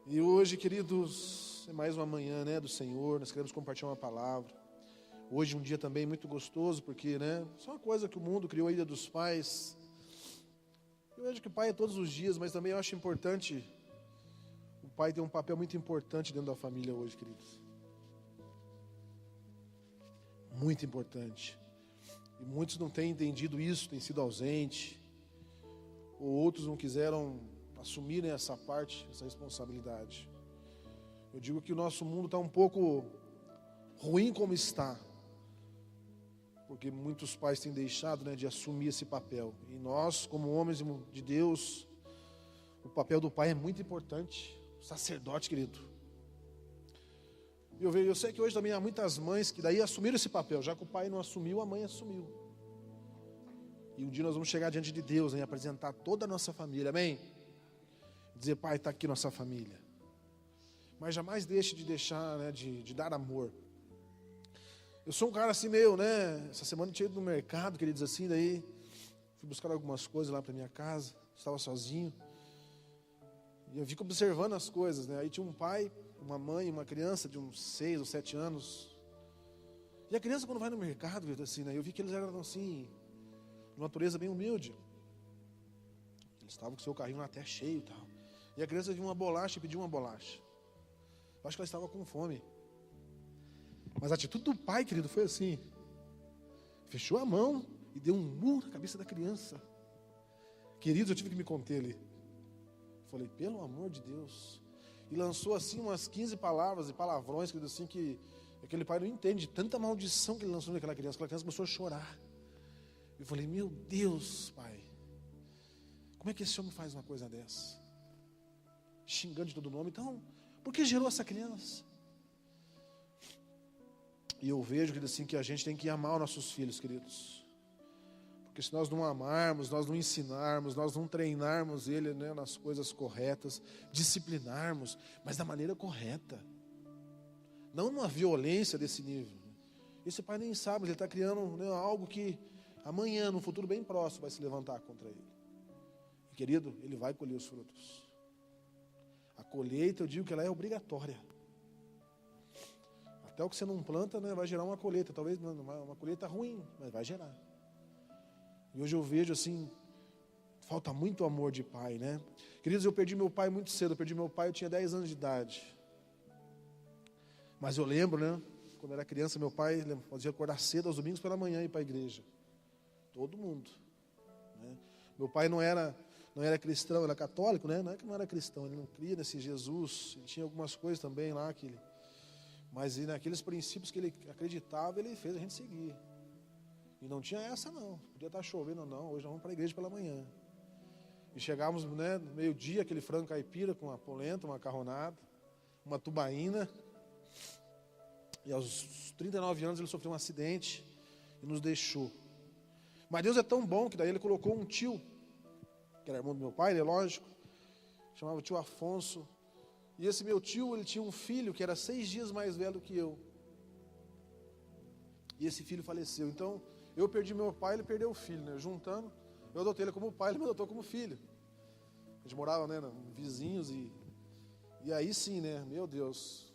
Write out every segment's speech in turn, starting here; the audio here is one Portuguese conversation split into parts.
E hoje, queridos, é mais uma manhã, né, do Senhor. Nós queremos compartilhar uma palavra. Hoje um dia também muito gostoso, porque, né, só uma coisa que o mundo criou, a Ilha dos Pais. Eu vejo que o pai é todos os dias, mas também eu acho importante, o pai tem um papel muito importante dentro da família hoje, queridos. Muito importante. E muitos não têm entendido isso, têm sido ausentes, ou outros não quiseram assumirem essa parte, essa responsabilidade. Eu digo que o nosso mundo está um pouco ruim como está, porque muitos pais têm deixado, né, de assumir esse papel. E nós, como homens de Deus, o papel do pai é muito importante. O sacerdote, querido. Eu sei que hoje também há muitas mães que daí assumiram esse papel. Já que o pai não assumiu, a mãe assumiu. E um dia nós vamos chegar diante de Deus, né, e apresentar toda a nossa família, amém? Dizer, pai, está aqui nossa família. Mas jamais deixe de deixar, né, de dar amor. Eu sou um cara assim meio, né, essa semana eu tinha ido no mercado, queridos, assim, daí fui buscar algumas coisas lá para minha casa, estava sozinho. E eu fico observando as coisas, né, aí tinha um pai, uma mãe, uma criança de uns 6 ou 7 anos. E a criança quando vai no mercado, queridos, assim, né, eu vi que eles eram assim, de uma natureza bem humilde. Eles estavam com o seu carrinho lá até cheio e tal. E a criança viu uma bolacha e pediu uma bolacha. Eu acho que ela estava com fome. Mas a atitude do pai, querido, foi assim. Fechou a mão e deu um murro na cabeça da criança. Queridos, eu tive que me conter ali. Falei, pelo amor de Deus. E lançou assim umas 15 palavras e palavrões, querido, assim, que aquele pai não entende. Tanta maldição que ele lançou naquela criança. Aquela criança começou a chorar. Eu falei, meu Deus, pai. Como é que esse homem faz uma coisa dessa? Xingando de todo nome. Então, por que gerou essa criança? E eu vejo, querido, assim, que a gente tem que amar os nossos filhos, queridos. Porque se nós não amarmos, nós não ensinarmos, nós não treinarmos ele, né, nas coisas corretas, disciplinarmos, mas da maneira correta. Não numa violência desse nível. Esse pai nem sabe, mas ele está criando, né, algo que amanhã, num futuro bem próximo, vai se levantar contra ele. E, querido, ele vai colher os frutos. A colheita, eu digo que ela é obrigatória. Até o que você não planta, né, vai gerar uma colheita. Talvez uma colheita ruim, mas vai gerar. E hoje eu vejo assim, falta muito amor de pai, né? Queridos, eu perdi meu pai muito cedo. Eu tinha 10 anos de idade. Mas eu lembro, né, quando eu era criança, meu pai fazia acordar cedo aos domingos pela manhã e ir para a igreja. Todo mundo. Né? Meu pai não era cristão, era católico, né? Não é que não era cristão, ele não cria nesse Jesus. Ele tinha algumas coisas também lá que ele... Mas naqueles princípios que ele acreditava, ele fez a gente seguir. E não tinha essa não. Podia estar chovendo não. Hoje nós vamos para a igreja pela manhã. E chegávamos, né, no meio-dia, aquele frango caipira com uma polenta, uma macarronada, uma tubaína. E aos 39 anos ele sofreu um acidente e nos deixou. Mas Deus é tão bom que daí ele colocou um tio, que era irmão do meu pai, é lógico, chamava o tio Afonso. E esse meu tio, ele tinha um filho que era 6 dias mais velho que eu. E esse filho faleceu. Então, eu perdi meu pai, ele perdeu o filho, né? Juntando, eu adotei ele como pai, ele me adotou como filho. A gente morava, né, vizinhos e aí sim, né, meu Deus,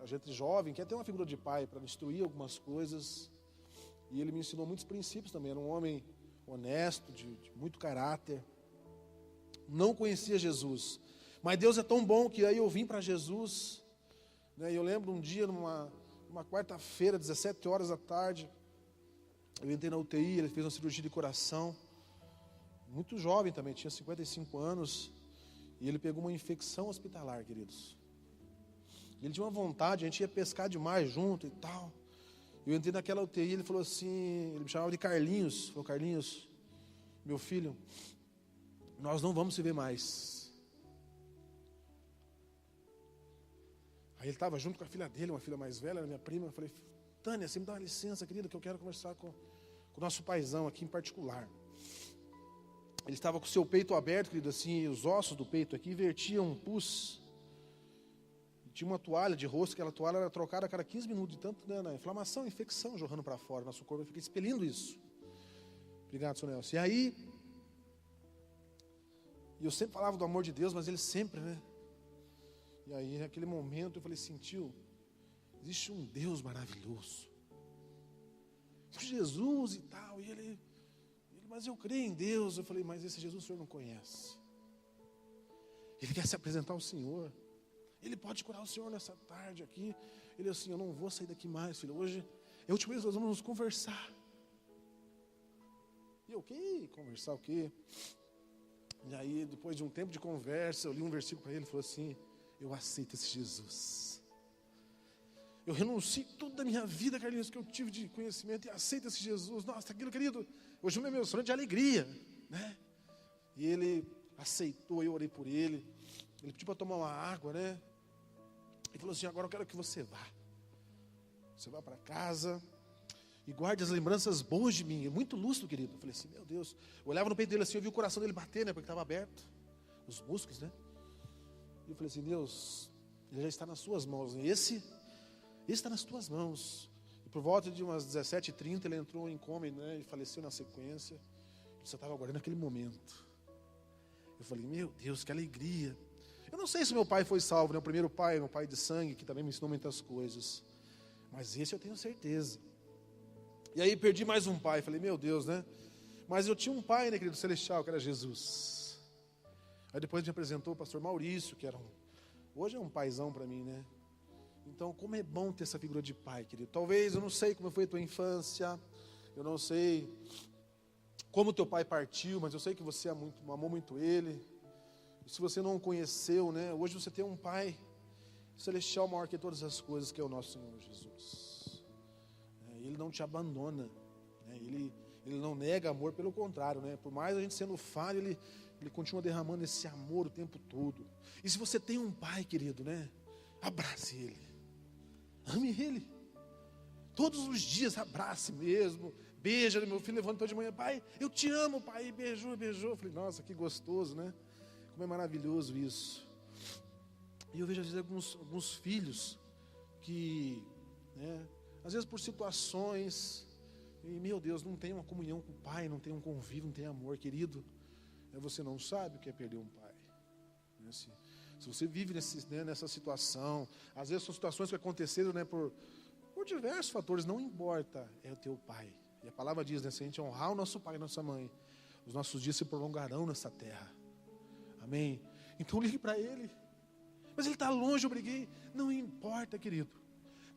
a gente jovem quer ter uma figura de pai para instruir algumas coisas. E ele me ensinou muitos princípios também. Era um homem honesto, de muito caráter. Não conhecia Jesus. Mas Deus é tão bom que aí eu vim para Jesus, né? Eu lembro um dia, numa quarta-feira, 17 horas da tarde, eu entrei na UTI, ele fez uma cirurgia de coração, muito jovem também, tinha 55 anos, e ele pegou uma infecção hospitalar, queridos. Ele tinha uma vontade, a gente ia pescar demais junto e tal. Eu entrei naquela UTI, ele falou assim, ele me chamava de Carlinhos, falou, Carlinhos, meu filho, nós não vamos se ver mais. Aí ele estava junto com a filha dele, uma filha mais velha, minha prima. Eu falei, Tânia, você me dá uma licença, querida, que eu quero conversar com o nosso paizão aqui em particular. Ele estava com o seu peito aberto, querido, assim, e os ossos do peito aqui vertiam um pus. Tinha uma toalha de rosto, aquela toalha era trocada a cada 15 minutos, de tanto, né, na inflamação, infecção jorrando para fora. Nosso corpo fica expelindo isso. Obrigado, Sr. Nelson. E aí, eu sempre falava do amor de Deus, mas ele sempre, né? E aí, naquele momento, eu falei assim, tio, existe um Deus maravilhoso. Jesus e tal. E ele, mas eu creio em Deus. Eu falei, mas esse Jesus o senhor não conhece. Ele quer se apresentar ao Senhor. Ele pode curar o senhor nessa tarde aqui. Ele assim, eu não vou sair daqui mais, filho. Hoje é a última vez que nós vamos nos conversar. E eu, o quê? Conversar o quê? E aí, depois de um tempo de conversa, eu li um versículo para ele e falou assim, eu aceito esse Jesus. Eu renuncio toda a minha vida, Carlinhos, que eu tive de conhecimento e aceito esse Jesus. Nossa, aquilo, querido, hoje o meu sonho de alegria, né? E ele aceitou, eu orei por ele. Ele pediu para tomar uma água, né? E falou assim, agora eu quero que você vá. Você vá para casa e guarde as lembranças boas de mim. É muito lúcido, querido. Eu falei assim, meu Deus. Eu olhava no peito dele assim, eu vi o coração dele bater, né? Porque estava aberto, os músculos, né? E eu falei assim, Deus, ele já está nas suas mãos. E esse está nas tuas mãos. E por volta de umas 17h30, ele entrou em coma, né? E faleceu na sequência. Ele só estava aguardando aquele momento. Eu falei, meu Deus, que alegria. Eu não sei se meu pai foi salvo, né? O primeiro pai, meu pai de sangue, que também me ensinou muitas coisas. Mas esse eu tenho certeza. E aí perdi mais um pai. Falei, meu Deus, né? Mas eu tinha um pai, né, querido, celestial, que era Jesus. Aí depois me apresentou o pastor Maurício, que era hoje é um paizão para mim, né? Então, como é bom ter essa figura de pai, querido. Talvez, eu não sei como foi a tua infância. Eu não sei como teu pai partiu, mas eu sei que você amou muito ele. E se você não o conheceu, né? Hoje você tem um pai celestial maior que todas as coisas, que é o nosso Senhor Jesus. Ele não te abandona, né? Ele não nega amor, pelo contrário, né? Por mais a gente sendo falho, ele continua derramando esse amor o tempo todo. E se você tem um pai, querido, né? Abrace ele, ame ele, todos os dias abrace mesmo, beija. Meu filho levantou de manhã, pai, eu te amo, pai, e beijou. Eu falei, nossa, que gostoso, né? Como é maravilhoso isso. E eu vejo às vezes alguns filhos que, né, às vezes por situações, e meu Deus, não tem uma comunhão com o pai, não tem um convívio, não tem amor, querido. Você não sabe o que é perder um pai. Se você vive nessa situação, às vezes são situações que aconteceram, né, por diversos fatores, não importa, é o teu pai. E a palavra diz, né, se a gente honrar o nosso pai e nossa mãe, os nossos dias se prolongarão nessa terra. Amém? Então ligue para ele. Mas ele está longe, eu briguei. Não importa, querido.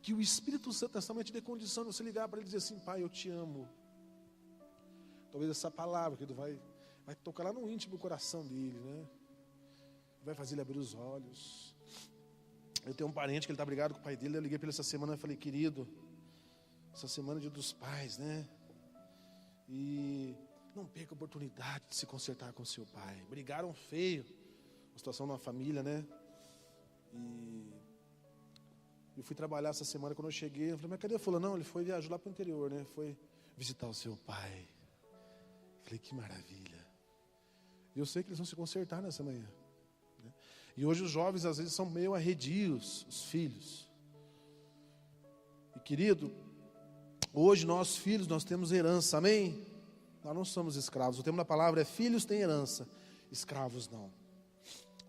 Que o Espírito Santo nessa manhã te dê condição de você ligar para ele e dizer assim, pai, eu te amo. Talvez essa palavra, querido, vai tocar lá no íntimo do coração dele, né? Vai fazer ele abrir os olhos. Eu tenho um parente que ele está brigado com o pai dele. Eu liguei para ele essa semana e falei, querido, essa semana é dia dos pais, né? E não perca a oportunidade de se consertar com seu pai. Brigaram feio. Uma situação na família, né? E eu fui trabalhar essa semana. Quando eu cheguei, eu falei, mas cadê fulano? Não, ele foi viajar lá para o interior, né? Foi visitar o seu pai. Eu falei, que maravilha. E eu sei que eles vão se consertar nessa manhã, né? E hoje os jovens às vezes são meio arredios, os filhos. E querido, hoje nós filhos, nós temos herança, amém? Nós não somos escravos. O termo da palavra é filhos têm herança, escravos não.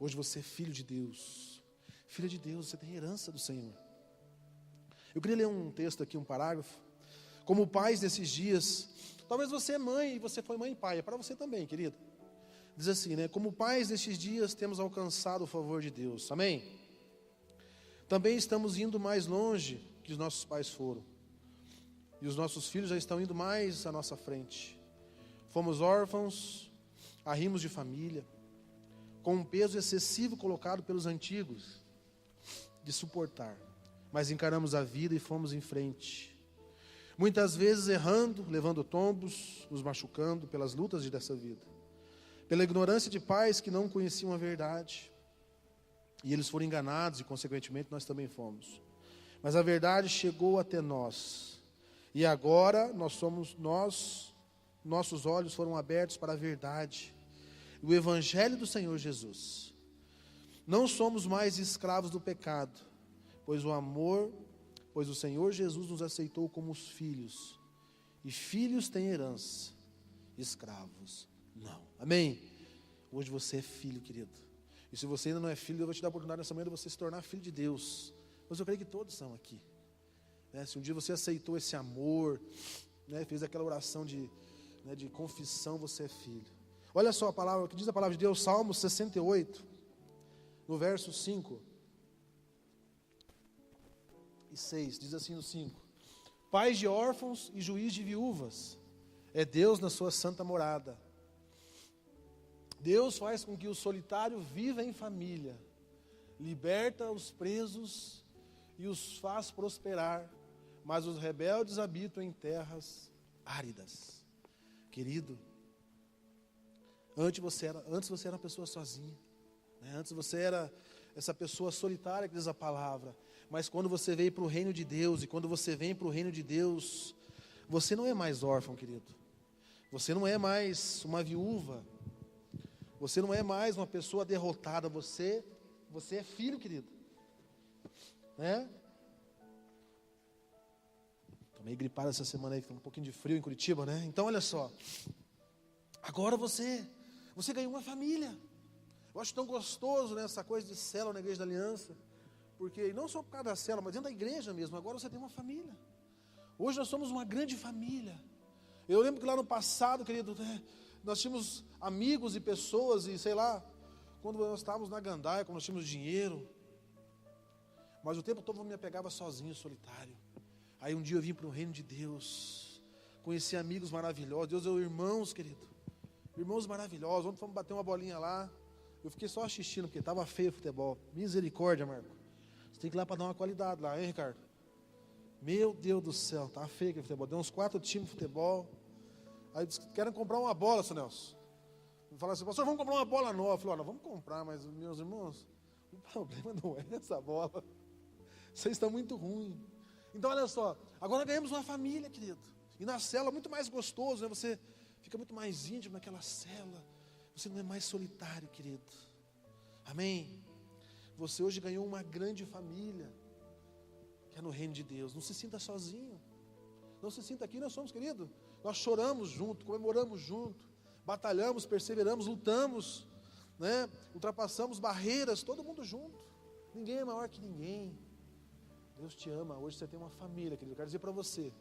Hoje você é filho de Deus. Filho de Deus, você tem herança do Senhor. Eu queria ler um texto aqui, um parágrafo. Como pais nesses dias, talvez você é mãe e você foi mãe e pai, é para você também, querido. Diz assim, né? Como pais nestes dias temos alcançado o favor de Deus, amém? Também estamos indo mais longe que os nossos pais foram. E os nossos filhos já estão indo mais à nossa frente. Fomos órfãos, arrimos de família, com um peso excessivo colocado pelos antigos, de suportar. Mas encaramos a vida e fomos em frente. Muitas vezes errando, levando tombos, nos machucando pelas lutas dessa vida. Pela ignorância de pais que não conheciam a verdade. E eles foram enganados e, consequentemente, nós também fomos. Mas a verdade chegou até nós. E agora nossos olhos foram abertos para a verdade. O Evangelho do Senhor Jesus. Não somos mais escravos do pecado, pois o Senhor Jesus nos aceitou como os filhos. E filhos têm herança, escravos não. Amém? Hoje você é filho, querido. E se você ainda não é filho, eu vou te dar a oportunidade nessa manhã de você se tornar filho de Deus. Mas eu creio que todos são aqui. Se um dia você aceitou esse amor, fez aquela oração de confissão, você é filho. Olha só a palavra, o que diz a palavra de Deus, Salmo 68, no verso 5 e 6, diz assim no 5: Pais de órfãos e juiz de viúvas, é Deus na sua santa morada. Deus faz com que o solitário viva em família, liberta os presos e os faz prosperar, mas os rebeldes habitam em terras áridas. Querido, antes você era uma pessoa sozinha, antes você era essa pessoa solitária que diz a palavra, mas quando você veio para o reino de Deus, e quando você vem para o reino de Deus, você não é mais órfão, querido, você não é mais uma viúva, você não é mais uma pessoa derrotada, você é filho, querido, Estou meio gripado essa semana aí, que tem um pouquinho de frio em Curitiba, Então olha só, agora você ganhou uma família. Eu acho tão gostoso, essa coisa de célula na Igreja da Aliança, porque não só por causa da célula, mas dentro da igreja mesmo, agora você tem uma família. Hoje nós somos uma grande família. Eu lembro que lá no passado, querido, nós tínhamos amigos e pessoas, e sei lá, quando nós estávamos na gandaia, quando nós tínhamos dinheiro, mas o tempo todo eu me apegava sozinho, solitário. Aí um dia eu vim para o reino de Deus, conheci amigos maravilhosos, Deus deu irmãos, querido, irmãos maravilhosos. Ontem fomos bater uma bolinha lá, eu fiquei só assistindo, porque estava feio o futebol. Misericórdia, Marco, você tem que ir lá para dar uma qualidade lá, hein, Ricardo? Meu Deus do céu, estava feio aquele futebol, deu uns 4 times de futebol. Aí disse que querem comprar uma bola, seu Nelson. Falaram assim, pastor, vamos comprar uma bola nova. Eu falei, olha, vamos comprar, mas meus irmãos, o problema não é essa bola, vocês estão muito ruins. Então olha só, agora ganhamos uma família, querido, e na célula é muito mais gostoso, você fica muito mais íntimo naquela célula, você não é mais solitário, querido, amém? Você hoje ganhou uma grande família, que é no reino de Deus. Não se sinta sozinho, não se sinta aqui, nós somos, querido, nós choramos junto, comemoramos junto, batalhamos, perseveramos, lutamos, ultrapassamos barreiras, todo mundo junto, ninguém é maior que ninguém. Deus te ama, hoje você tem uma família, querido. Eu quero dizer para você,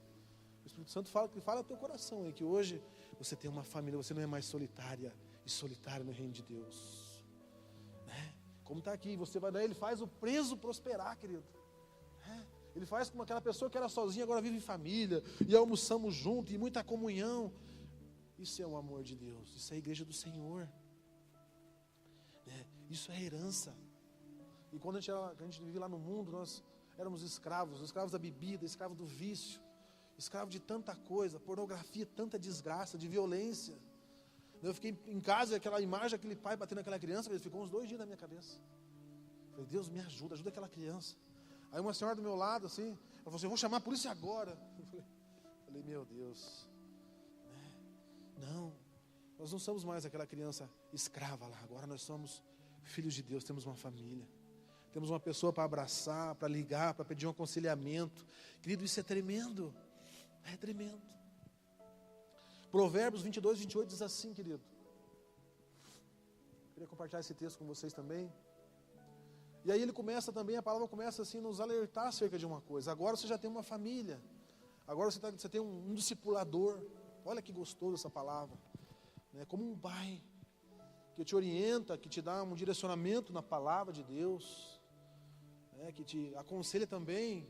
o Espírito Santo fala ao teu coração aí, que hoje você tem uma família, você não é mais solitária e solitário no reino de Deus, como está aqui, você vai dar, Ele faz o preso prosperar, querido, Ele faz como aquela pessoa que era sozinha, agora vive em família, e almoçamos junto, e muita comunhão. Isso é o amor de Deus, isso é a igreja do Senhor, isso é herança. E quando a gente vive lá no mundo, nós éramos escravos da bebida, escravos do vício, escravos de tanta coisa, pornografia, tanta desgraça, de violência. Eu fiquei em casa, aquela imagem daquele pai batendo naquela criança, ele ficou uns 2 dias na minha cabeça. Eu falei, Deus me ajuda aquela criança. Aí uma senhora do meu lado, assim, ela falou assim, eu vou chamar a polícia agora. Eu falei, meu Deus, não, nós não somos mais aquela criança escrava lá, agora nós somos filhos de Deus, temos uma família. Temos uma pessoa para abraçar, para ligar, para pedir um aconselhamento. Querido, isso é tremendo. É tremendo. Provérbios 22, 28 diz assim, querido. Queria compartilhar esse texto com vocês também. E aí ele começa também, a palavra começa assim, nos alertar acerca de uma coisa. Agora você já tem uma família. Agora você tem um discipulador. Olha que gostoso essa palavra. Como um pai que te orienta, que te dá um direcionamento na palavra de Deus. Que te aconselha também.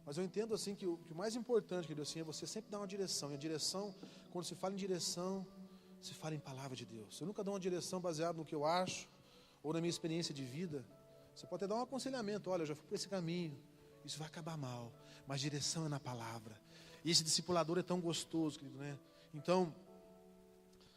Mas eu entendo assim que o mais importante, querido, assim, é você sempre dar uma direção. E a direção, quando se fala em direção, se fala em palavra de Deus. Eu nunca dou uma direção baseada no que eu acho, ou na minha experiência de vida. Você pode até dar um aconselhamento, olha, eu já fui por esse caminho, isso vai acabar mal. Mas direção é na palavra. E esse discipulador é tão gostoso, querido, Então,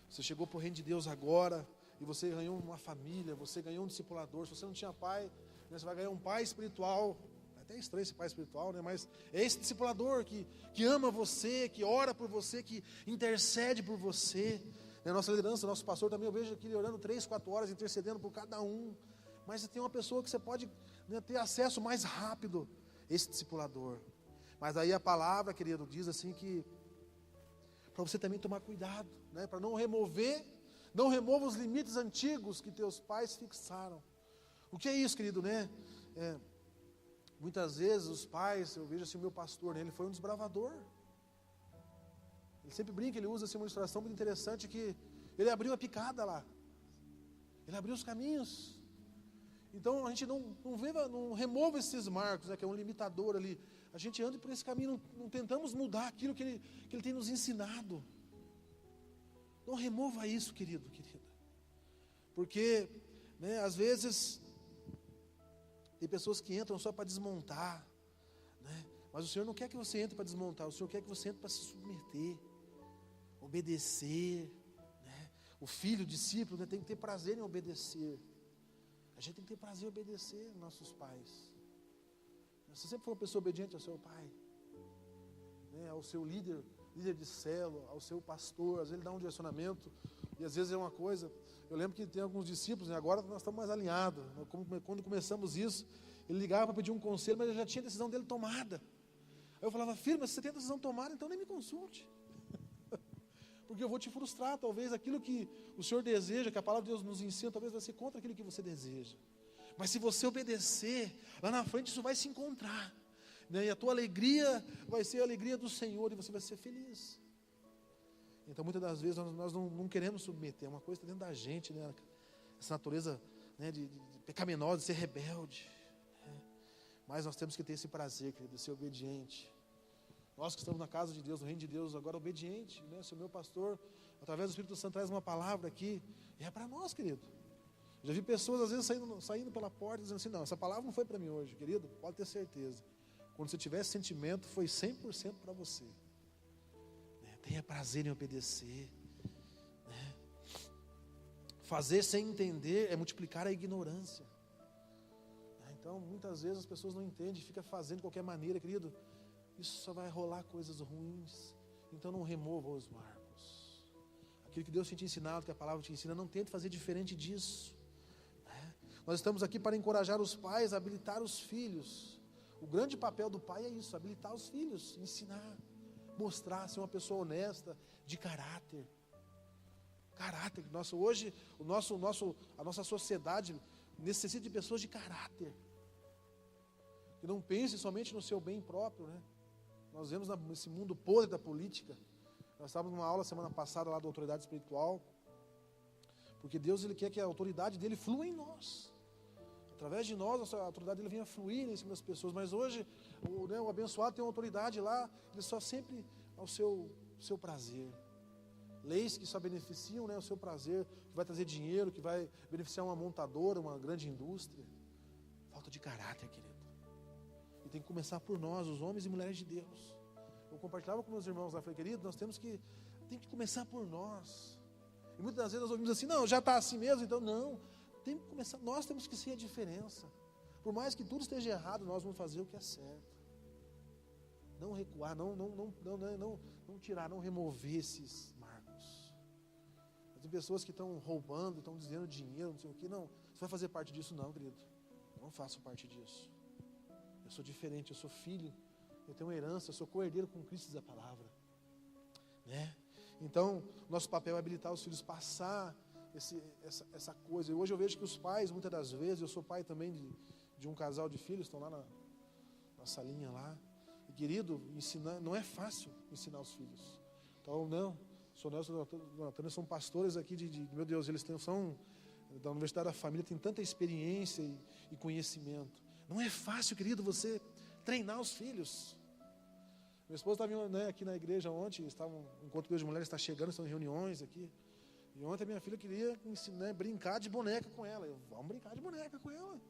você chegou para o reino de Deus agora, e você ganhou uma família, você ganhou um discipulador. Se você não tinha pai, você vai ganhar um pai espiritual. É até estranho esse pai espiritual, mas é esse discipulador que ama você, que ora por você, que intercede por você. Nossa liderança, nosso pastor também, eu vejo aqui ele orando 3, 4 horas, intercedendo por cada um. Mas tem uma pessoa que você pode ter acesso mais rápido, esse discipulador. Mas aí a palavra, querido, diz assim que para você também tomar cuidado, para não remover Não remova os limites antigos que teus pais fixaram. O que é isso, querido, né? Muitas vezes os pais, eu vejo assim o meu pastor, né, ele foi um desbravador. Ele sempre brinca, ele usa assim, uma ilustração muito interessante, que ele abriu a picada lá. Ele abriu os caminhos. Então a gente não remova esses marcos, né, que é um limitador ali. A gente anda por esse caminho, não tentamos mudar aquilo que ele tem nos ensinado. Não remova isso, querido, querida. Porque, né, às vezes, tem pessoas que entram só para desmontar, né? Mas o Senhor não quer que você entre para desmontar, o Senhor quer que você entre para se submeter, obedecer, né? O filho, o discípulo, né, tem que ter prazer em obedecer. A gente tem que ter prazer em obedecer nossos pais. Você sempre foi uma pessoa obediente ao seu pai, né, ao seu líder de célula, ao seu pastor. Às vezes ele dá um direcionamento, e às vezes é uma coisa. Eu lembro que tem alguns discípulos, né, agora nós estamos mais alinhados. Quando começamos isso, ele ligava para pedir um conselho, mas ele já tinha a decisão dele tomada. Aí eu falava: filho, mas se você tem a decisão tomada, então nem me consulte. Porque eu vou te frustrar, talvez aquilo que o Senhor deseja, que a palavra de Deus nos ensina, talvez vai ser contra aquilo que você deseja. Mas se você obedecer, lá na frente isso vai se encontrar, né? E a tua alegria vai ser a alegria do Senhor, e você vai ser feliz. Então muitas das vezes nós não queremos submeter, é uma coisa que está dentro da gente, né? Essa natureza, né, de pecaminosa, de ser rebelde, né? Mas nós temos que ter esse prazer, querido, de ser obediente. Nós que estamos na casa de Deus, no reino de Deus, agora obediente, né? Se o meu pastor, através do Espírito Santo, traz uma palavra aqui, é para nós, querido. Já vi pessoas às vezes saindo pela porta dizendo assim: não, essa palavra não foi para mim hoje, querido, pode ter certeza. Quando você tiver esse sentimento, foi 100% para você, né? Tenha prazer em obedecer, né? Fazer sem entender é multiplicar a ignorância, né? Então muitas vezes as pessoas não entendem, fica fazendo de qualquer maneira, querido. Isso só vai rolar coisas ruins. Então não remova os marcos. Aquilo que Deus tinha te ensinado, que a palavra te ensina, não tente fazer diferente disso, né? Nós estamos aqui para encorajar os pais, habilitar os filhos. O grande papel do pai é isso: habilitar os filhos, ensinar, mostrar, ser uma pessoa honesta, de caráter. Caráter. Hoje a nossa sociedade necessita de pessoas de caráter, que não pensem somente no seu bem próprio, né? Nós vemos nesse mundo podre da política. Nós estávamos numa aula semana passada lá da autoridade espiritual, porque Deus, Ele quer que a autoridade dele flua em nós. Através de nós, a autoridade dele venha fluir em cima das pessoas. Mas hoje, o abençoado tem uma autoridade lá, ele só sempre ao seu prazer. Leis que só beneficiam, né, o seu prazer, que vai trazer dinheiro, que vai beneficiar uma montadora, uma grande indústria. Falta de caráter, querido. E tem que começar por nós, os homens e mulheres de Deus. Eu compartilhava com meus irmãos lá, falei: querido, nós tem que começar por nós. E muitas das vezes nós ouvimos assim: não, já está assim mesmo, então não. Tem que começar, nós temos que ser a diferença. Por mais que tudo esteja errado, nós vamos fazer o que é certo. Não recuar, não tirar, não remover esses marcos. Tem pessoas que estão roubando, estão dizendo dinheiro, não sei o que. Não, você vai fazer parte disso? Não, querido. Eu não faço parte disso. Eu sou diferente, eu sou filho, eu tenho uma herança, eu sou co-herdeiro com Cristo, diz a palavra, né? Então, nosso papel é habilitar os filhos, passar essa coisa. E hoje eu vejo que os pais, muitas das vezes, eu sou pai também de um casal de filhos, estão lá na salinha lá. E, querido, ensinar, não é fácil ensinar os filhos. Então, não, sou Nelson e Natânia, são pastores aqui meu Deus, eles são da Universidade da Família, tem tanta experiência e conhecimento. Não é fácil, querido, você treinar os filhos. Minha esposa estava, né, aqui na igreja ontem, o encontro de mulheres está chegando, estão em reuniões aqui. E ontem a minha filha queria ensinar, brincar de boneca com ela. Vamos brincar de boneca com ela.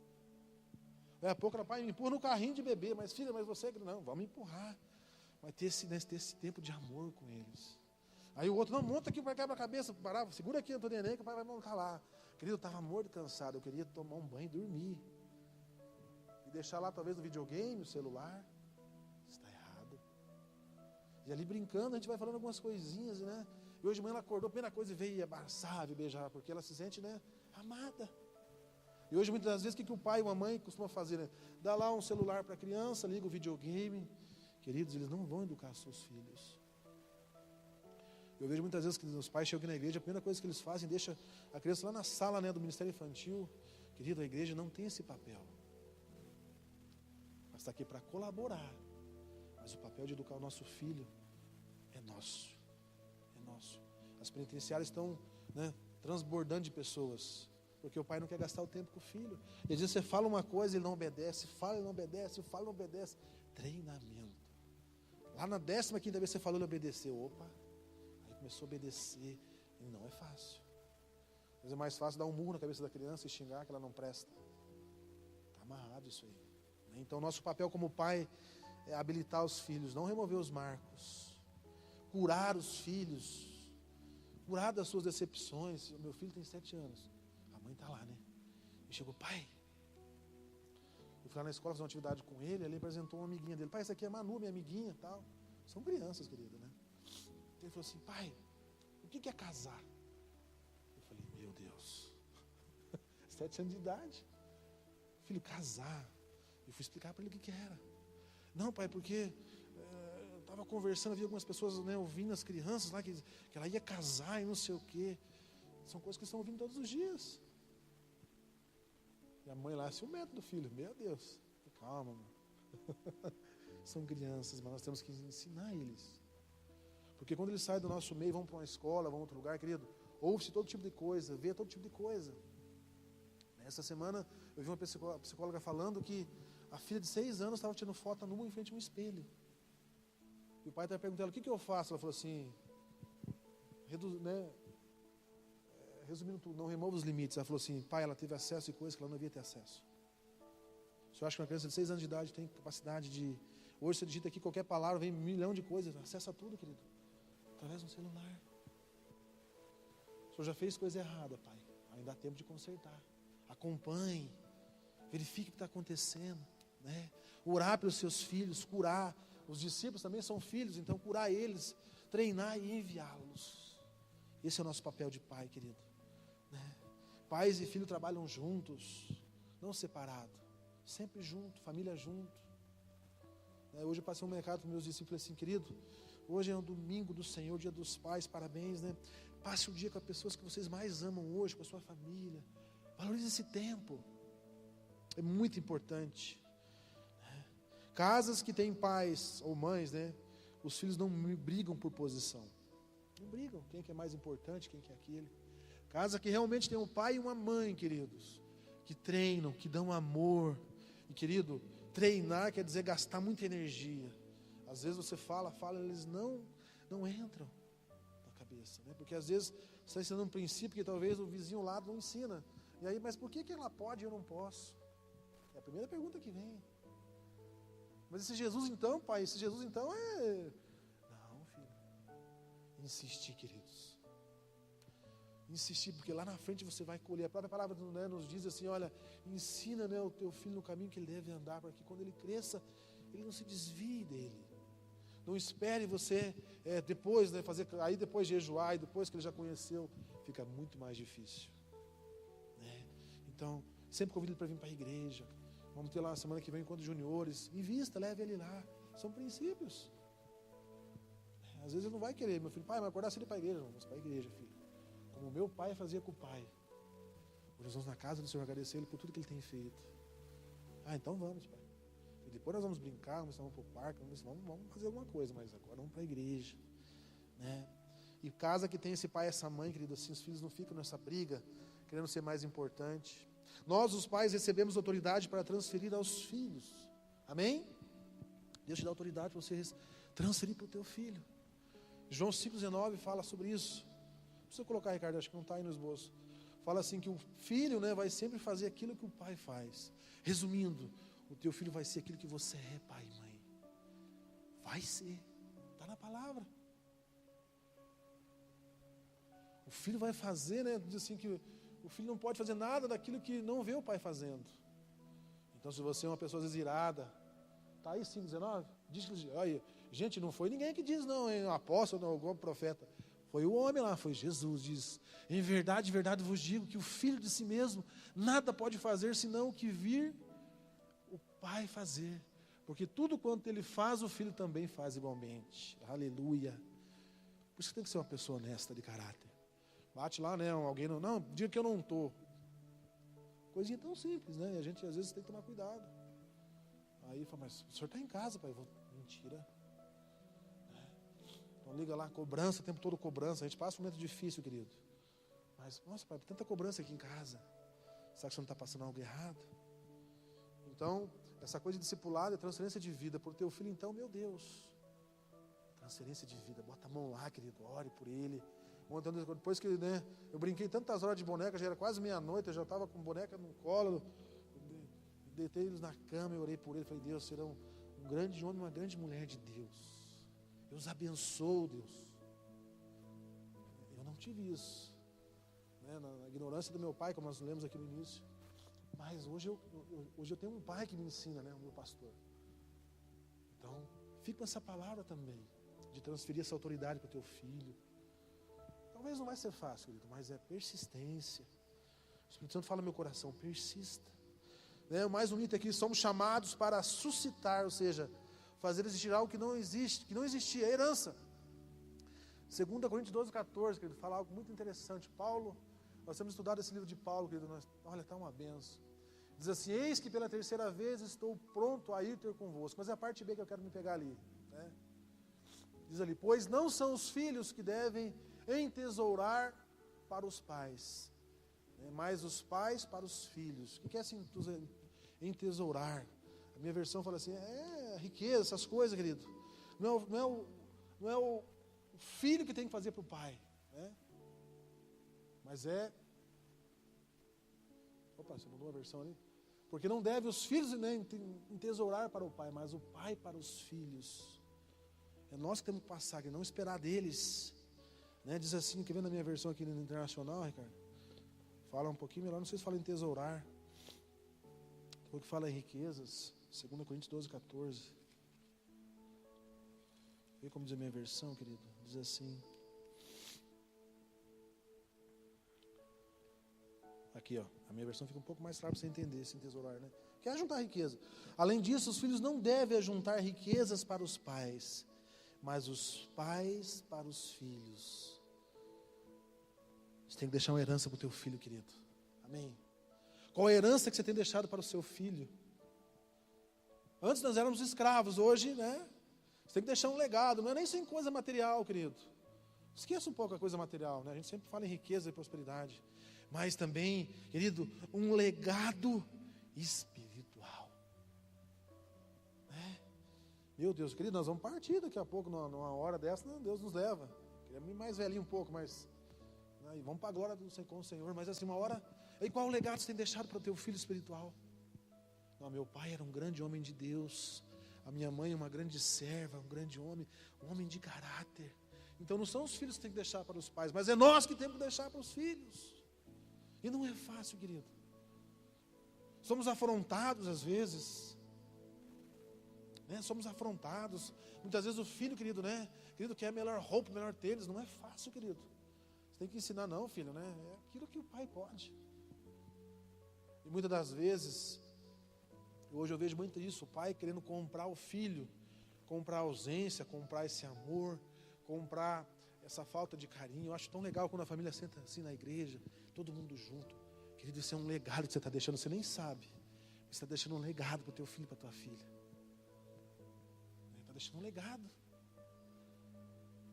Daqui a pouco ela: pai, me empurra no carrinho de bebê. Mas filha, mas você... Não, vamos empurrar. Vai ter esse tempo de amor com eles. Aí o outro: não, monta aqui, vai quebra-cabeça. Segura aqui, Antônio Nenê, que o pai vai montar lá. Querido, eu estava morto e cansado. Eu queria tomar um banho e dormir. E deixar lá talvez o videogame, o celular. Está errado. E ali brincando, a gente vai falando algumas coisinhas, né? E hoje de manhã ela acordou, a primeira coisa, veio abraçar, veio beijar, porque ela se sente, né, amada. E hoje muitas das vezes o que o pai e a mãe costumam fazer, né? Dá lá um celular para a criança, liga o videogame. Queridos, eles não vão educar seus filhos. Eu vejo muitas vezes que os pais chegam aqui na igreja, a primeira coisa que eles fazem, deixa a criança lá na sala, né, do Ministério Infantil. Querido, a igreja não tem esse papel. Mas está aqui para colaborar. Mas o papel de educar o nosso filho é nosso. É nosso. As penitenciárias estão, né, transbordando de pessoas. Porque o pai não quer gastar o tempo com o filho. E às vezes você fala uma coisa, ele não obedece. Fala, ele não obedece. Fala, ele não obedece. Treinamento. Lá na 15ª vez você falou, ele obedeceu. Opa. Aí começou a obedecer. E não é fácil. Mas é mais fácil dar um murro na cabeça da criança e xingar que ela não presta. Está amarrado isso aí. Então nosso papel como pai é habilitar os filhos, não remover os marcos. Curar os filhos. Curar das suas decepções. Meu filho tem 7 anos. A mãe está lá, né? E chegou, pai. Eu fui lá na escola fazer uma atividade com ele. Ele apresentou uma amiguinha dele. Pai, essa aqui é a Manu, minha amiguinha, tal. São crianças, querida, né? Ele falou assim, pai, o que é casar? Eu falei, meu Deus. 7 anos de idade. Filho, casar. Eu fui explicar para ele o que era. Não, pai, porque eu estava conversando, havia algumas pessoas, né, ouvindo as crianças lá, que ela ia casar e não sei o quê. São coisas que estão ouvindo todos os dias. E a mãe lá, ciumenta do filho. Meu Deus. Calma, mano. São crianças, mas nós temos que ensinar eles. Porque quando eles saem do nosso meio, vão para uma escola, vão para outro lugar, querido, ouve-se todo tipo de coisa, vê todo tipo de coisa. Essa semana eu vi uma psicóloga falando que a filha de 6 anos estava tirando foto nua em frente a um espelho. E o pai estava perguntando ela, o que eu faço? Ela falou assim, resumindo tudo, não remova os limites. Ela falou assim, pai, ela teve acesso a coisas que ela não devia ter acesso. O senhor acha que uma criança de 6 anos de idade tem capacidade de... Hoje você digita aqui qualquer palavra, vem 1 milhão de coisas, acessa tudo, querido. Através de um celular. O senhor já fez coisa errada, pai. Ainda há tempo de consertar. Acompanhe. Verifique o que está acontecendo. Né? Orar pelos seus filhos, curar. Os discípulos também são filhos, então curar eles, treinar e enviá-los. Esse é o nosso papel de pai, querido. Né? Pais e filhos trabalham juntos, não separado, sempre junto, família junto. Hoje eu passei um mercado com meus discípulos assim, querido, hoje é um domingo do Senhor, dia dos pais, parabéns, né? Passe o dia com as pessoas que vocês mais amam hoje, com a sua família. Valorize esse tempo. É muito importante. Casas que têm pais ou mães, né? Os filhos não brigam por posição. Não brigam. Quem que é mais importante, quem que é aquele. Casa que realmente tem um pai e uma mãe, queridos. Que treinam, que dão amor. E, querido, treinar quer dizer gastar muita energia. Às vezes você fala, eles não entram na cabeça, né? Porque às vezes você está ensinando um princípio que talvez o vizinho ao lado não ensina. E aí, mas por que ela pode e eu não posso? É a primeira pergunta que vem. Mas esse Jesus então, pai, esse Jesus então é... Não, filho. Insistir, queridos. Insistir, porque lá na frente você vai colher. A própria palavra, né, nos diz assim, olha, ensina, né, o teu filho no caminho que ele deve andar, para que quando ele cresça, ele não se desvie dele. Não espere você depois, né, fazer, aí depois de jejuar, e depois que ele já conheceu, fica muito mais difícil. Né? Então, sempre convido ele para vir para a igreja. Vamos ter lá semana que vem um encontro de juniores. Invista, leve ele lá. São princípios. Às vezes ele não vai querer. Meu filho, pai, mas acordar cedo para a igreja. Não, vamos para a igreja, filho. Como o meu pai fazia com o pai. Hoje nós vamos na casa do Senhor agradecer ele por tudo que ele tem feito. Ah, então vamos, pai. E depois nós vamos brincar, vamos para o parque, vamos fazer alguma coisa, mas agora vamos para a igreja. Né? E casa que tem esse pai e essa mãe, querido, assim, os filhos não ficam nessa briga, querendo ser mais importante. Nós, os pais, recebemos autoridade para transferir aos filhos. Amém? Deus te dá autoridade para você transferir para o teu filho. João 5,19 fala sobre isso. Não precisa colocar, Ricardo, acho que não está aí no esboço. Fala assim que o filho, né, vai sempre fazer aquilo que o pai faz. Resumindo, o teu filho vai ser aquilo que você é, pai e mãe. Vai ser. Está na palavra. O filho vai fazer, né, diz assim que o filho não pode fazer nada daquilo que não vê o pai fazendo. Então, se você é uma pessoa às vezes irada, está aí 5,19? Diz que, olha, gente, não foi ninguém que diz não, hein, um apóstolo, não, algum profeta. Foi o homem lá, foi Jesus, diz, em verdade vos digo que o filho de si mesmo nada pode fazer senão o que vir o pai fazer. Porque tudo quanto ele faz, o filho também faz igualmente. Aleluia. Por isso que tem que ser uma pessoa honesta de caráter. Bate lá, né? Alguém não, diga que eu não estou. Coisinha tão simples, né? E a gente às vezes tem que tomar cuidado. Aí fala, mas o senhor está em casa, pai. Mentira. Então liga lá, cobrança, o tempo todo cobrança. A gente passa um momento difícil, querido. Mas, nossa, pai, tanta cobrança aqui em casa. Será que você não está passando algo errado? Então, essa coisa de discipulado é transferência de vida por teu filho, então, meu Deus. Transferência de vida, bota a mão lá, querido, ore por ele. Ontem, depois que, né, eu brinquei tantas horas de boneca, já era quase meia-noite, eu já estava com boneca no colo, deitei eles na cama, eu orei por ele, falei, Deus, serão um grande homem, uma grande mulher de Deus. Eu os abençoo, Deus. Eu não tive isso, né, na ignorância do meu pai, como nós lemos aqui no início. Mas hoje eu tenho um pai que me ensina, né, o meu pastor. Então, fica com essa palavra também, de transferir essa autoridade para o teu filho. Talvez não vai ser fácil, querido, mas é persistência. O Espírito Santo fala no meu coração, persista. Né, o mais bonito é que somos chamados para suscitar, ou seja, fazer existir algo que não existe, que não existia, é herança. 2 Coríntios 12:14, querido, fala algo muito interessante. Paulo, nós temos estudado esse livro de Paulo, querido, olha, está uma benção. Diz assim, eis que pela terceira vez estou pronto a ir ter convosco. Mas é a parte B que eu quero me pegar ali, né? Diz ali, pois não são os filhos que devem entesourar para os pais, né, mas os pais para os filhos. O que é assim, entesourar? A minha versão fala assim, riqueza, essas coisas, querido. Não é o filho que tem que fazer para o pai, né? Mas opa, você mudou a versão ali? Porque não deve os filhos nem entesourar para o pai, mas o pai para os filhos. É nós que temos que passar, que não esperar deles. Né? Diz assim, que vem na minha versão aqui no Internacional, Ricardo. Fala um pouquinho melhor, não sei se fala entesourar. Porque fala em riquezas. 2 Coríntios 12:14. Vê como diz a minha versão, querido. Diz assim. Aqui, ó, a minha versão fica um pouco mais clara para você entender esse entesourar, né? Que é ajuntar riqueza. Além disso, os filhos não devem ajuntar riquezas para os pais, mas os pais para os filhos. Você tem que deixar uma herança para o teu filho, querido. Amém? Qual a herança que você tem deixado para o seu filho? Antes nós éramos escravos, hoje, né? Você tem que deixar um legado, não é nem sem coisa material, querido. Esqueça um pouco a coisa material, né? A gente sempre fala em riqueza e prosperidade. Mas também, querido, um legado espiritual. Né? Meu Deus, querido, nós vamos partir daqui a pouco, numa hora dessa, Deus nos leva. Queria ir mais velhinho um pouco, mas né, vamos para a glória com o Senhor. Mas assim, uma hora, e qual o legado você tem deixado para o teu filho espiritual? Não, meu pai era um grande homem de Deus. A minha mãe uma grande serva, um grande homem, um homem de caráter. Então não são os filhos que tem que deixar para os pais, mas é nós que temos que deixar para os filhos. E não é fácil, querido. Somos afrontados às vezes. Né? Somos afrontados. Muitas vezes o filho, querido, né? Querido, quer a melhor roupa, melhor tênis. Não é fácil, querido. Você tem que ensinar, não, filho, né? É aquilo que o pai pode. E muitas das vezes, hoje eu vejo muito isso, o pai querendo comprar o filho, comprar a ausência, comprar esse amor, comprar essa falta de carinho. Eu acho tão legal quando a família senta assim na igreja, todo mundo junto. Querido, isso é um legado que você está deixando, você nem sabe. Você está deixando um legado para o teu filho e para a tua filha. Está deixando um legado.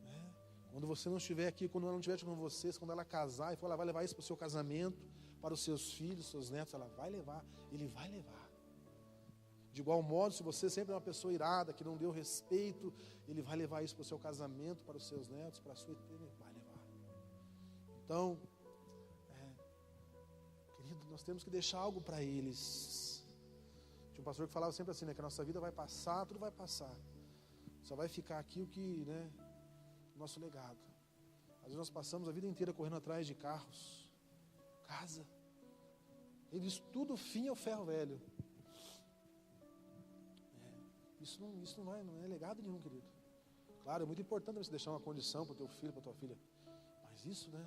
Né? Quando você não estiver aqui, quando ela não estiver com vocês, quando ela casar, e for, ela vai levar isso para o seu casamento, para os seus filhos, seus netos, ela vai levar, ele vai levar. De igual modo, se você sempre é uma pessoa irada, que não deu respeito, ele vai levar isso para o seu casamento, para os seus netos, para a sua eternidade, vai levar. Então, querido, nós temos que deixar algo para eles. Tinha um pastor que falava sempre assim, né, que a nossa vida vai passar, tudo vai passar. Só vai ficar aqui o que, né, o nosso legado. Às vezes nós passamos a vida inteira correndo atrás de carros, casa. Eles tudo fim é o ferro velho. Isso não é legado nenhum, querido. Claro, é muito importante você deixar uma condição para o teu filho, para a tua filha. Mas isso, né?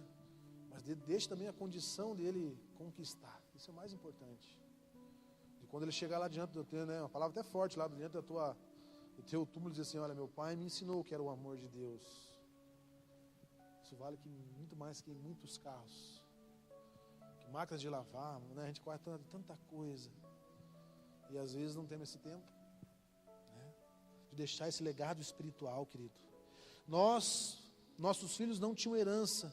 Mas deixe também a condição dele conquistar. Isso é o mais importante. E quando ele chegar lá diante do teu, né? Uma palavra até forte lá diante do teu túmulo, dizer assim, olha, meu pai me ensinou que era o amor de Deus. Isso vale muito mais que muitos carros, que máquinas de lavar, né? A gente corre tanta coisa. E às vezes não temos esse tempo, né, de deixar esse legado espiritual, querido. Nossos filhos não tinham herança,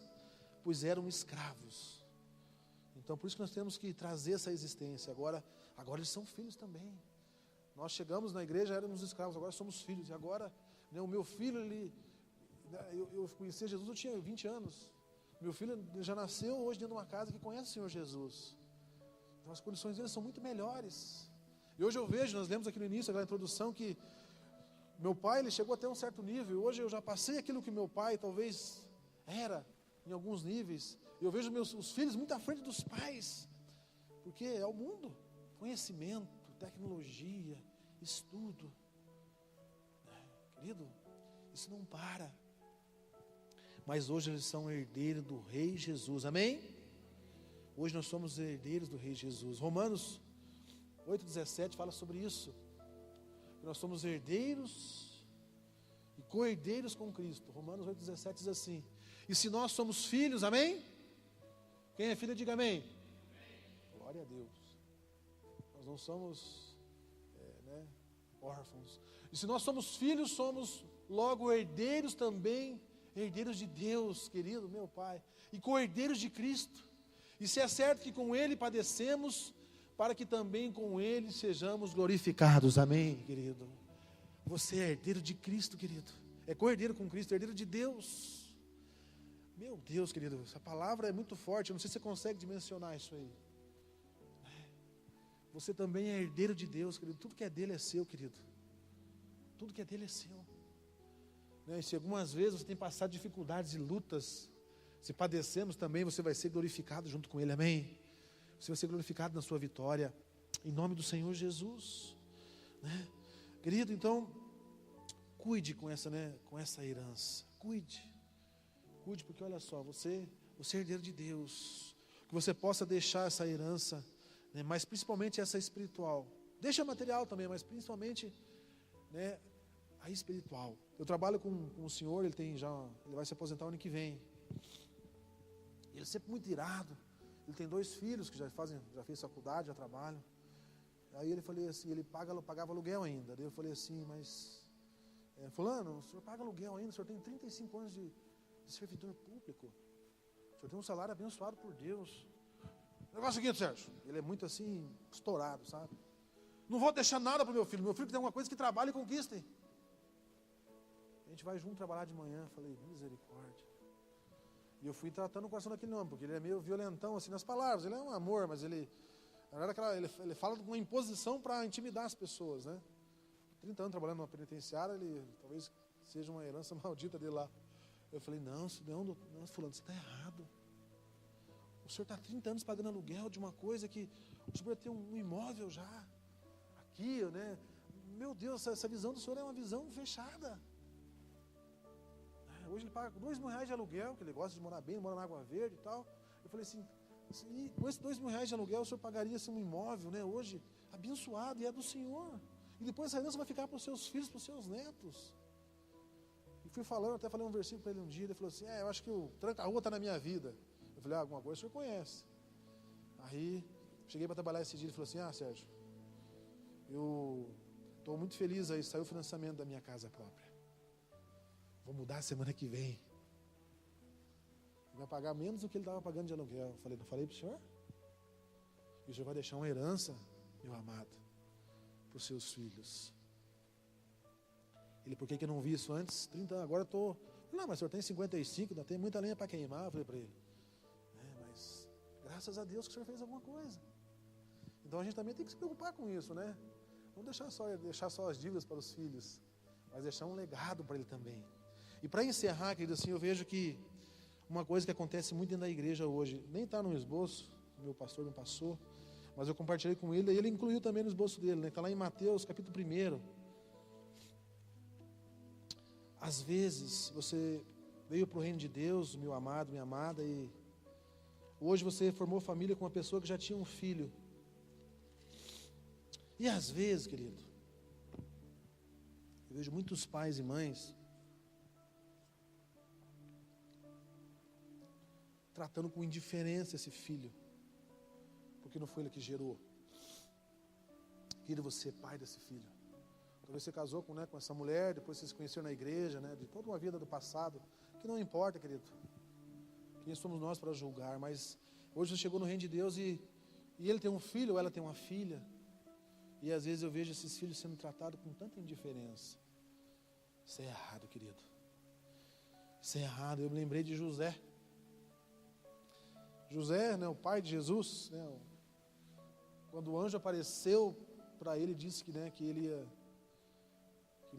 pois eram escravos. Então por isso que nós temos que trazer essa existência. Agora eles são filhos também. Nós chegamos na igreja, éramos escravos, agora somos filhos. E agora, né, o meu filho, eu conheci Jesus, eu tinha 20 anos. Meu filho já nasceu hoje dentro de uma casa que conhece o Senhor Jesus. Então as condições dele são muito melhores. E hoje eu vejo, nós lemos aqui no início, aquela introdução, que meu pai, ele chegou até um certo nível. Hoje eu já passei aquilo que meu pai talvez era, em alguns níveis. Eu vejo os filhos muito à frente dos pais, porque é o mundo, conhecimento, tecnologia, estudo. Querido, isso não para. Mas hoje eles são herdeiros do Rei Jesus, amém? Hoje nós somos herdeiros do Rei Jesus. Romanos 8,17 fala sobre isso. Nós somos herdeiros e co-herdeiros com Cristo. Romanos 8,17 diz assim: e se nós somos filhos, amém? Quem é filho, diga amém. Glória a Deus. Nós não somos órfãos. E se nós somos filhos, somos logo herdeiros também, herdeiros de Deus, querido meu Pai, e co-herdeiros de Cristo. E se é certo que com Ele padecemos, para que também com Ele sejamos glorificados, amém, querido? Você é herdeiro de Cristo, querido, é co-herdeiro com Cristo, herdeiro de Deus. Meu Deus, querido, essa palavra é muito forte, eu não sei se você consegue dimensionar isso aí. Você também é herdeiro de Deus, querido, tudo que é dele é seu, querido, tudo que é dele é seu. E se algumas vezes você tem passado dificuldades e lutas, se padecemos também, você vai ser glorificado junto com Ele, amém? Você vai ser glorificado na sua vitória, em nome do Senhor Jesus, né? Querido, então, cuide com essa herança, cuide, porque olha só, você é herdeiro de Deus, que você possa deixar essa herança, né, mas principalmente essa espiritual, deixa material também, mas principalmente, né, a espiritual. Eu trabalho com o senhor, ele vai se aposentar o ano que vem. Ele é sempre muito irado. Ele tem 2 filhos que já fez faculdade, já trabalham. Aí ele falei assim, ele pagava aluguel ainda. Daí eu falei assim, mas fulano, o senhor paga aluguel ainda, o senhor tem 35 anos de servidor público. O senhor tem um salário abençoado por Deus. O negócio é o seguinte, Sérgio, ele é muito assim, estourado, sabe? Não vou deixar nada para o meu filho que tem alguma coisa que trabalhe e conquiste. A gente vai junto trabalhar de manhã. Falei, misericórdia. E eu fui tratando o coração daquele homem, porque ele é meio violentão assim nas palavras. Ele é um amor, mas ele fala de uma imposição para intimidar as pessoas, né? 30 anos trabalhando numa penitenciária, ele talvez seja uma herança maldita dele lá. Eu falei, não, fulano, você está errado. O senhor está 30 anos pagando aluguel de uma coisa que o senhor tem um imóvel já. Aqui, né? Meu Deus, essa visão do senhor é uma visão fechada. Hoje ele paga R$2.000 de aluguel, que ele gosta de morar bem, mora na Água Verde e tal. Eu falei assim, com esses R$2.000 de aluguel, o senhor pagaria assim, um imóvel, né, hoje, abençoado, e é do Senhor. E depois essa herança vai ficar para os seus filhos, para os seus netos. E fui falando, até falei um versículo para ele um dia, ele falou assim, eu acho que o tranca-rua está na minha vida. Eu falei, alguma coisa o senhor conhece. Aí, cheguei para trabalhar esse dia, ele falou assim, Sérgio, eu estou muito feliz aí, saiu o financiamento da minha casa própria. Vou mudar semana que vem. Ele vai pagar menos do que ele estava pagando de aluguel. Eu falei, não falei para o senhor? E o senhor vai deixar uma herança, meu amado, para os seus filhos. Ele, por que eu não vi isso antes? 30 anos, agora eu estou... Não, mas o senhor tem 55, ainda tem muita lenha para queimar. Eu falei para ele. Mas graças a Deus que o senhor fez alguma coisa. Então a gente também tem que se preocupar com isso, né? Não deixar só as dívidas para os filhos, mas deixar um legado para ele também. E para encerrar, querido, assim, eu vejo que uma coisa que acontece muito dentro da igreja hoje, nem está no esboço, meu pastor não passou, mas eu compartilhei com ele, e ele incluiu também no esboço dele, né? Está lá em Mateus, capítulo 1. Às vezes, você veio para o reino de Deus, meu amado, minha amada, e hoje você formou família com uma pessoa que já tinha um filho. E às vezes, querido, eu vejo muitos pais e mães tratando com indiferença esse filho, porque não foi ele que gerou. Querido, você é pai desse filho. Talvez você casou com essa mulher, depois você se conheceu na igreja, de toda uma vida do passado, que não importa, querido. Quem somos nós para julgar? Mas hoje você chegou no reino de Deus e ele tem um filho ou ela tem uma filha. E às vezes eu vejo esses filhos sendo tratados com tanta indiferença. Isso é errado, querido. Isso é errado. Eu me lembrei de José. José, o pai de Jesus, quando o anjo apareceu para ele, disse que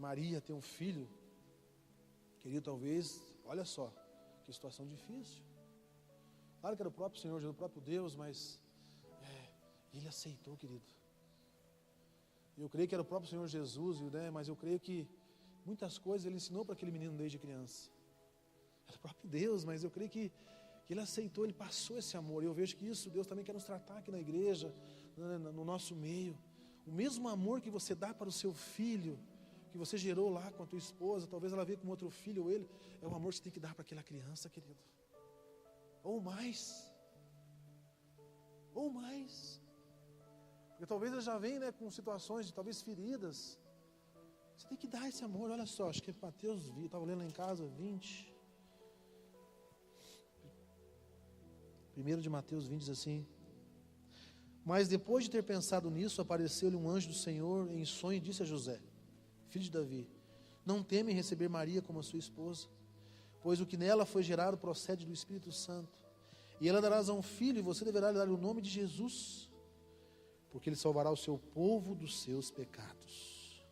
Maria ia ter um filho. Querido, talvez, olha só, que situação difícil. Claro que era o próprio Senhor, o próprio Deus, mas ele aceitou, querido. Eu creio que era o próprio Senhor Jesus, mas eu creio que muitas coisas ele ensinou para aquele menino desde criança. Era o próprio Deus, mas eu creio que ele aceitou, ele passou esse amor. E eu vejo que isso Deus também quer nos tratar aqui na igreja, no nosso meio. O mesmo amor que você dá para o seu filho, que você gerou lá com a tua esposa, talvez ela veio com outro filho ou ele, é o amor que você tem que dar para aquela criança, querido. Ou mais. Ou mais. Porque talvez ele já vem com situações de talvez feridas. Você tem que dar esse amor. Olha só, acho que é Mateus, eu estava lendo lá em casa, 20. 1 de Mateus 20 diz assim: mas depois de ter pensado nisso, apareceu-lhe um anjo do Senhor em sonho e disse a José, filho de Davi: não teme receber Maria como a sua esposa, pois o que nela foi gerado procede do Espírito Santo. E ela darás a um filho, e você deverá lhe dar o nome de Jesus, porque ele salvará o seu povo dos seus pecados.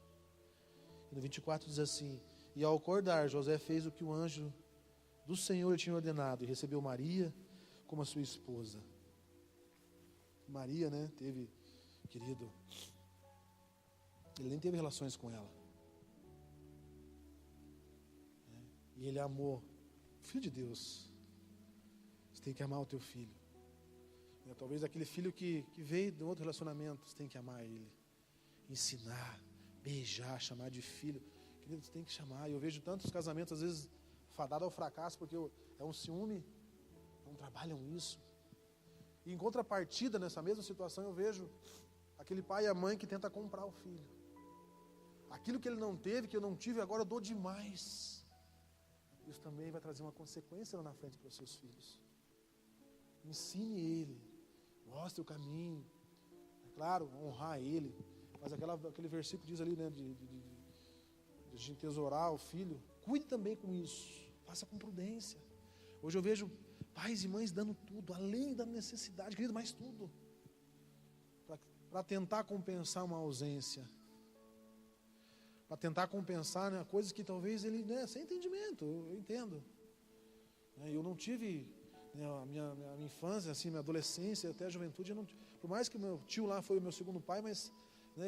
E no 24 diz assim: e ao acordar, José fez o que o anjo do Senhor lhe tinha ordenado, e recebeu Maria como a sua esposa. Maria, teve, querido, ele nem teve relações com ela. E ele amou o Filho de Deus. Você tem que amar o teu filho. Talvez aquele filho que veio de outro relacionamento, você tem que amar ele. Ensinar, beijar, chamar de filho. Querido, você tem que chamar. Eu vejo tantos casamentos, às vezes, fadados ao fracasso, porque é um ciúme, não trabalham isso. E em contrapartida, nessa mesma situação, eu vejo aquele pai e a mãe que tenta comprar o filho. Aquilo que ele não teve, que eu não tive, agora eu dou demais. Isso também vai trazer uma consequência lá na frente para os seus filhos. Ensine ele, mostre o caminho. É claro, honrar ele. Mas aquele versículo diz ali, de tesourar o filho. Cuide também com isso. Faça com prudência. Hoje eu vejo pais e mães dando tudo, além da necessidade, querido, mais tudo, para tentar compensar uma ausência, para tentar compensar coisas que talvez ele, sem entendimento, eu entendo. Eu não tive a minha infância, assim, minha adolescência, até a juventude, por mais que meu tio lá foi o meu segundo pai, mas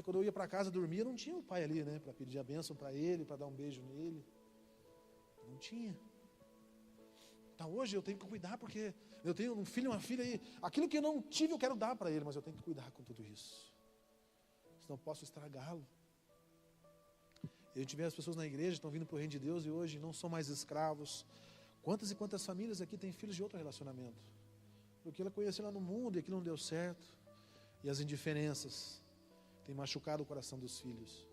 quando eu ia para casa dormir, eu não tinha o pai ali, para pedir a bênção para ele, para dar um beijo nele, não tinha. Então hoje eu tenho que cuidar, porque eu tenho um filho e uma filha aí. Aquilo que eu não tive eu quero dar para ele, mas eu tenho que cuidar com tudo isso. Senão eu posso estragá-lo. A gente vê as pessoas na igreja, estão vindo para o reino de Deus e hoje não são mais escravos. Quantas e quantas famílias aqui têm filhos de outro relacionamento? Porque ela conheceu lá no mundo e aquilo não deu certo. E as indiferenças têm machucado o coração dos filhos.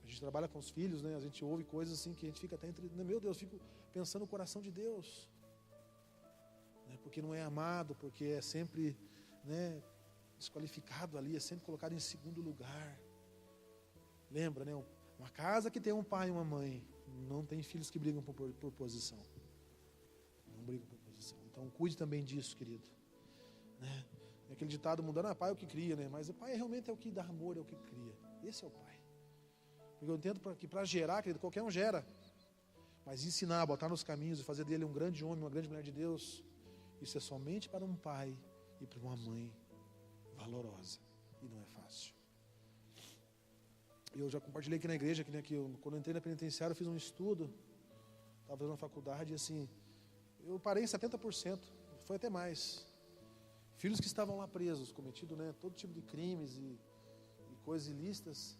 A gente trabalha com os filhos, a gente ouve coisas assim que a gente fica até entre... Meu Deus, fico pensando no coração de Deus. Porque não é amado, porque é sempre desqualificado ali, é sempre colocado em segundo lugar. Lembra, uma casa que tem um pai e uma mãe, não tem filhos que brigam por posição. Não brigam por posição. Então cuide também disso, querido. Aquele ditado mudando, pai é o que cria, mas o pai realmente é o que dá amor, é o que cria. Esse é o pai. Porque eu entendo que para gerar, querido, qualquer um gera. Mas ensinar, botar nos caminhos e fazer dele um grande homem, uma grande mulher de Deus, isso é somente para um pai e para uma mãe valorosa. E não é fácil. Eu já compartilhei aqui na igreja, quando eu entrei na penitenciária, eu fiz um estudo, estava fazendo uma faculdade, e assim, eu parei em 70%, foi até mais. Filhos que estavam lá presos, cometido todo tipo de crimes e coisas ilícitas,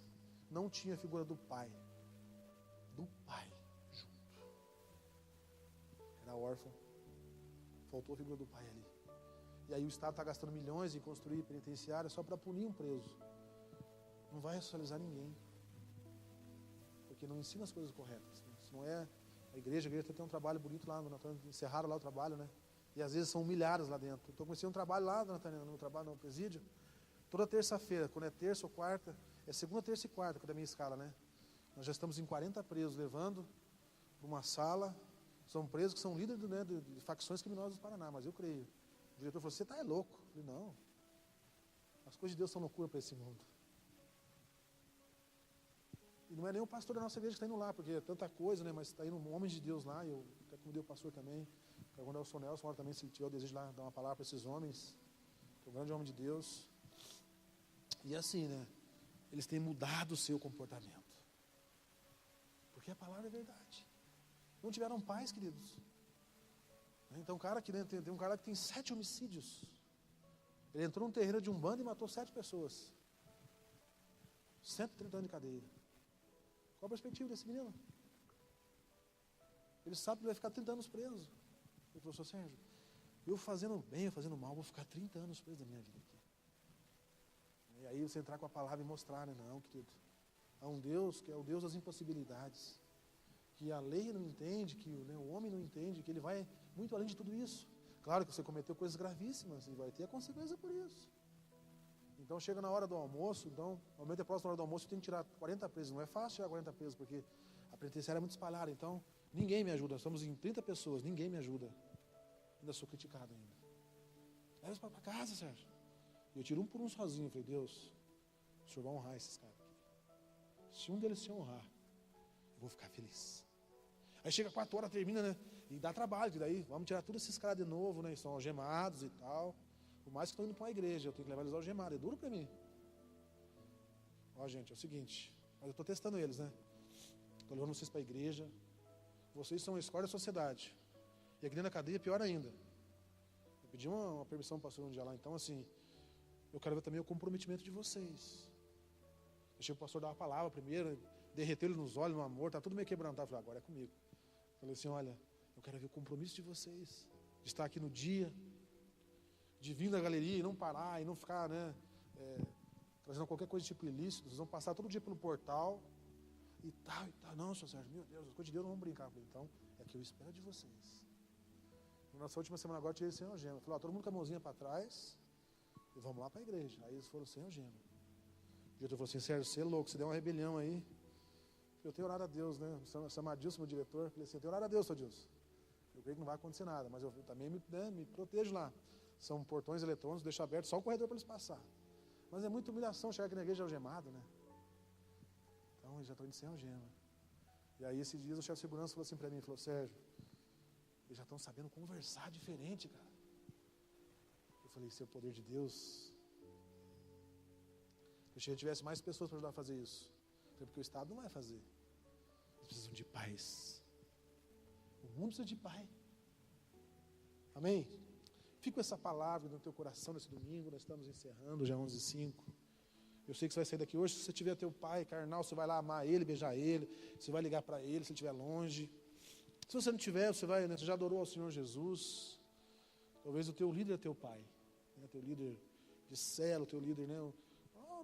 não tinha a figura do pai junto. Era órfão, faltou a figura do pai ali. E aí o Estado está gastando milhões em construir penitenciária só para punir um preso. Não vai socializar ninguém. Porque não ensina as coisas corretas. Né? Se não é a igreja tem um trabalho bonito lá, encerraram lá o trabalho, né? E às vezes são milhares lá dentro. Então comecei um trabalho lá, no trabalho no presídio. Toda terça-feira, quando é terça ou quarta, é segunda, terça e quarta, quando é a minha escala, né? Nós já estamos em 40 presos, levando para uma sala. São presos que são líderes, né, de facções criminosas do Paraná, mas eu creio. O diretor falou, você está louco? Eu falei, não. As coisas de Deus são loucura para esse mundo. E não é nem o pastor da nossa igreja que está indo lá, porque é tanta coisa, né? Mas está indo homens de Deus lá, e eu até convidei o pastor também, para quando é o Nelson, também, se ele tiver o desejo de lá dar uma palavra para esses homens, que é um grande homem de Deus. E assim, né? Eles têm mudado o seu comportamento. Porque a palavra é verdade. Não tiveram paz, queridos. Então, cara que tem um cara que tem 7 homicídios. Ele entrou num terreiro de Umbanda e matou 7 pessoas. 130 anos de cadeia. Qual a perspectiva desse menino? Ele sabe que vai ficar 30 anos preso. Ele falou, Sr. Sérgio, eu fazendo bem, eu fazendo mal, vou ficar 30 anos preso da minha vida aqui. E aí você entrar com a palavra e mostrar, né? Não, querido. Há um Deus que é o Deus das impossibilidades. Que a lei não entende, que o homem não entende, que ele vai muito além de tudo isso. Claro que você cometeu coisas gravíssimas e vai ter a consequência por isso. Então chega na hora do almoço, então, normalmente é próximo da hora do almoço, eu tenho que tirar 40 presos. Não é fácil tirar 40 presos, porque a penitenciária é muito espalhada. Então, ninguém me ajuda. Estamos em 30 pessoas, ninguém me ajuda. Ainda sou criticado ainda. Leva eles para casa, Sérgio. E eu tiro um por um sozinho. Eu falei, Deus, o Senhor vai honrar esses caras aqui. Se um deles se honrar, eu vou ficar feliz. Aí chega 4 horas, termina, né? E dá trabalho, que daí vamos tirar todos esses caras de novo, né? Estão algemados e tal. Por mais que estão indo para uma igreja, eu tenho que levar eles algemados. É duro para mim. Ó, gente, é o seguinte. Mas eu estou testando eles, né? Estou levando vocês para a igreja. Vocês são a escola da sociedade. E aqui dentro da cadeia, pior ainda. Eu pedi uma permissão para o pastor um dia lá. Então, assim, eu quero ver também o comprometimento de vocês. Deixei o pastor dar uma palavra primeiro, derreteu ele nos olhos, no amor, tá tudo meio quebrantado. Eu falei, agora é comigo. Falei assim, olha, eu quero ver o compromisso de vocês, de estar aqui no dia, de vir da galeria e não parar, e não ficar, né, trazendo qualquer coisa de tipo ilícito. Vocês vão passar todo dia pelo portal, e tal, e tal. Não, Sr. Sérgio, meu Deus, as coisas de Deus não vão brincar. Eu falei, então, é que eu espero de vocês. E nossa última semana agora, eu tirei sem algema. Eu falei, ó, todo mundo com a mãozinha para trás, e vamos lá para a igreja. Aí eles foram sem algema. O diretor falou assim, Sérgio, você é louco, você deu uma rebelião aí. Eu tenho orado a Deus, né? Chama Adilson, meu diretor. Falei assim, eu tenho orado a Deus, Sr. Adilson. Eu creio que não vai acontecer nada, mas eu também me protejo lá. São portões eletrônicos, deixo aberto só o corredor para eles passar. Mas é muita humilhação chegar aqui na igreja algemado, né? Então, eu já estou indo sem algema. E aí, esses dias, o chefe de segurança falou assim para mim, falou, Sérgio, eles já estão sabendo conversar diferente, cara. Eu falei, se é o poder de Deus... Se a gente tivesse mais pessoas para ajudar a fazer isso. Porque o Estado não vai fazer. Eles precisam de paz. O mundo precisa de paz. Amém? Fica com essa palavra no teu coração nesse domingo. Nós estamos encerrando, já 11h05. Eu sei que você vai sair daqui hoje. Se você tiver teu pai carnal, você vai lá amar ele, beijar ele. Você vai ligar para ele se ele estiver longe. Se você não tiver, você vai, né, você já adorou ao Senhor Jesus. Talvez o teu líder é teu pai. Né, teu líder de célula, teu líder, né?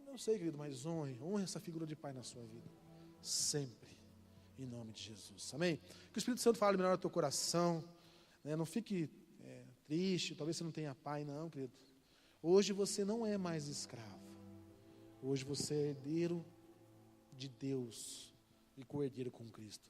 Eu sei, querido, mas honre essa figura de pai na sua vida. Sempre. Em nome de Jesus. Amém? Que o Espírito Santo fale melhor no teu coração. Né? Não fique triste. Talvez você não tenha pai, não, querido. Hoje você não é mais escravo. Hoje você é herdeiro de Deus e co-herdeiro com Cristo.